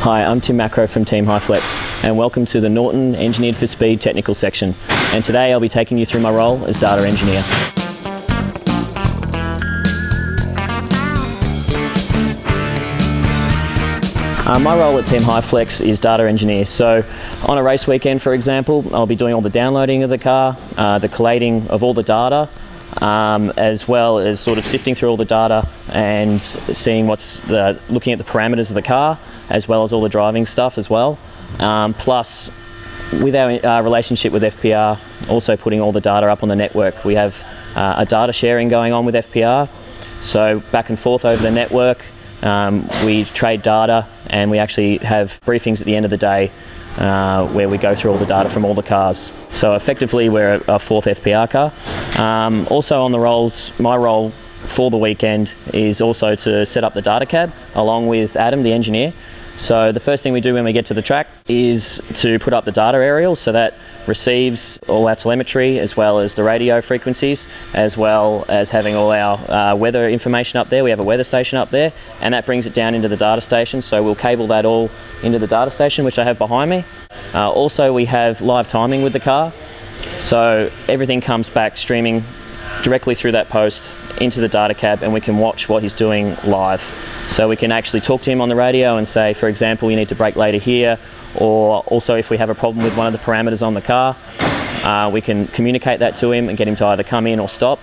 Hi, I'm Tim Macrow from Team Highflex, and welcome to the Norton Engineered for Speed technical section. And today I'll be taking you through my role as data engineer. My role at Team Highflex is data engineer. So on a race weekend, for example, I'll be doing all the downloading of the car, the collating of all the data, as well as sort of sifting through all the data and seeing looking at the parameters of the car, as well as all the driving stuff as well. Plus, with our relationship with FPR, also putting all the data up on the network. We have a data sharing going on with FPR, so back and forth over the network. We trade data, and we actually have briefings at the end of the day where we go through all the data from all the cars. So effectively we're a fourth FPR car. Also on the roles, my role for the weekend is also to set up the data cab along with Adam, the engineer. So the first thing we do when we get to the track is to put up the data aerial, so that receives all our telemetry as well as the radio frequencies, as well as having all our weather information up there. We have a weather station up there, and that brings it down into the data station. So we'll cable that all into the data station, which I have behind me. Also, we have live timing with the car. So everything comes back streaming directly through that post into the data cab, and we can watch what he's doing live. So we can actually talk to him on the radio and say, for example, you need to brake later here, or also if we have a problem with one of the parameters on the car, we can communicate that to him and get him to either come in or stop.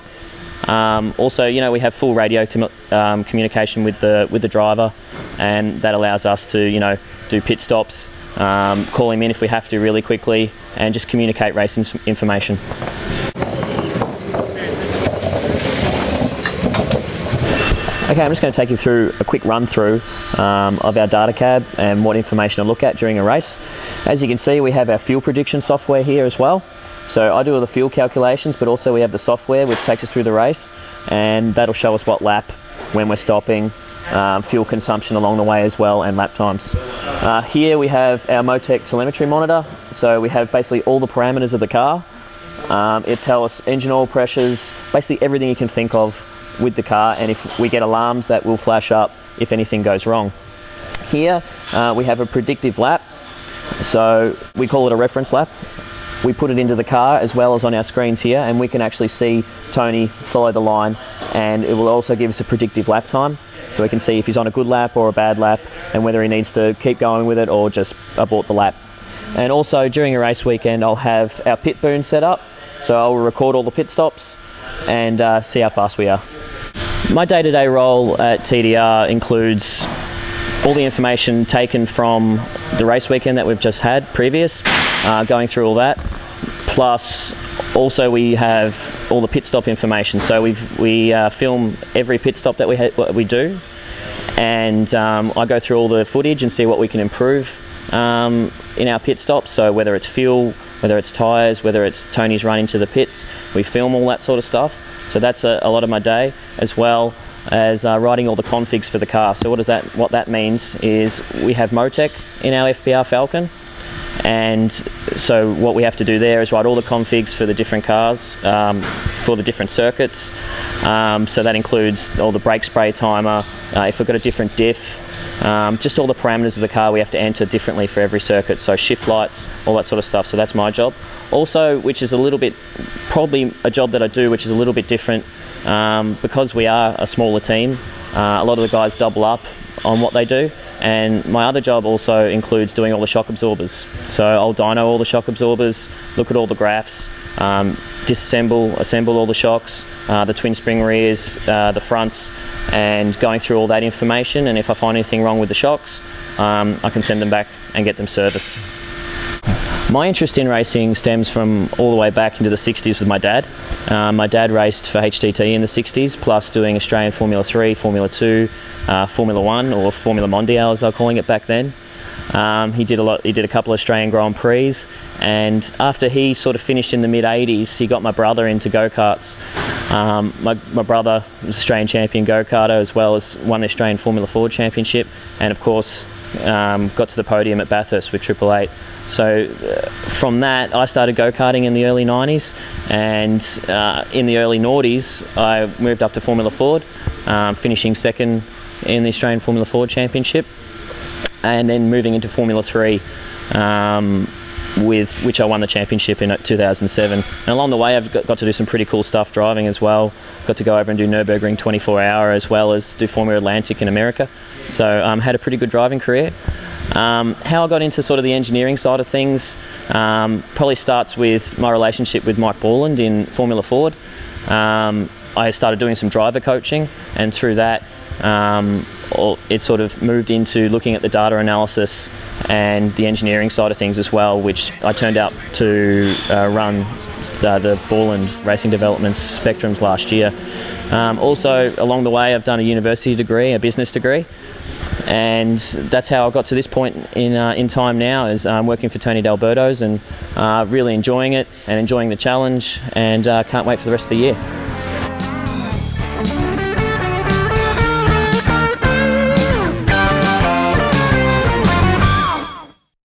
Also, you know, we have full radio communication with the driver, and that allows us to, you know, do pit stops, call him in if we have to really quickly, and just communicate race information. Okay, I'm just going to take you through a quick run through of our data cab and what information to look at during a race. As you can see, we have our fuel prediction software here as well. So I do all the fuel calculations, but also we have the software which takes us through the race, and that'll show us what lap, when we're stopping, fuel consumption along the way as well, and lap times. Here we have our Motec telemetry monitor. So we have basically all the parameters of the car. It tells us engine oil pressures, basically everything you can think of with the car, and if we get alarms, that will flash up if anything goes wrong. Here we have a predictive lap, so we call it a reference lap. We put it into the car as well as on our screens here, and we can actually see Tony follow the line, and it will also give us a predictive lap time, so we can see if he's on a good lap or a bad lap, and whether he needs to keep going with it or just abort the lap. And also during a race weekend, I'll have our pit boom set up, so I'll record all the pit stops and see how fast we are. My day-to-day role at TDR includes all the information taken from the race weekend that we've just had previous, going through all that. Plus, also we have all the pit stop information. So we film every pit stop that we do, and I go through all the footage and see what we can improve in our pit stops. So whether it's fuel, whether it's tyres, whether it's Tony's run into the pits, we film all that sort of stuff. So that's a lot of my day, as well as writing all the configs for the car. So what that means is we have Motec in our FPR Falcon, and so what we have to do there is write all the configs for the different cars, for the different circuits. So that includes all the brake spray timer, if we've got a different diff, just all the parameters of the car we have to enter differently for every circuit, so shift lights, all that sort of stuff. So that's my job. Also, which is a little bit, probably a job that I do which is a little bit different, because we are a smaller team, a lot of the guys double up on what they do, and my other job also includes doing all the shock absorbers. So I'll dyno all the shock absorbers, look at all the graphs, assemble all the shocks, the twin spring rears, the fronts, and going through all that information, and if I find anything wrong with the shocks, I can send them back and get them serviced. My interest in racing stems from all the way back into the 60s with my dad. My dad raced for HTT in the 60s, plus doing Australian Formula 3, Formula 2, Formula 1, or Formula Mondial as they were calling it back then. He did a couple of Australian Grand Prix, and after he sort of finished in the mid-80s, he got my brother into go-karts. My brother was Australian champion go-karter, as well as won the Australian Formula 4 Championship, and of course got to the podium at Bathurst with 888. So from that, I started go-karting in the early 90s, and in the early noughties, I moved up to Formula Ford, finishing second in the Australian Formula Ford Championship. and then moving into Formula 3, with which I won the championship in 2007. And along the way I've got to do some pretty cool stuff driving as well. Got to go over and do Nürburgring 24-hour as well as do Formula Atlantic in America. So had a pretty good driving career. How I got into sort of the engineering side of things probably starts with my relationship with Mike Borland in Formula Ford. I started doing some driver coaching, and through that it sort of moved into looking at the data analysis and the engineering side of things as well, which I turned out to run the Borland Racing Developments Spectrums last year. Also along the way I've done a university degree, a business degree, and that's how I got to this point in time now, is working for Tony D'Alberto's, and really enjoying it and enjoying the challenge, and can't wait for the rest of the year.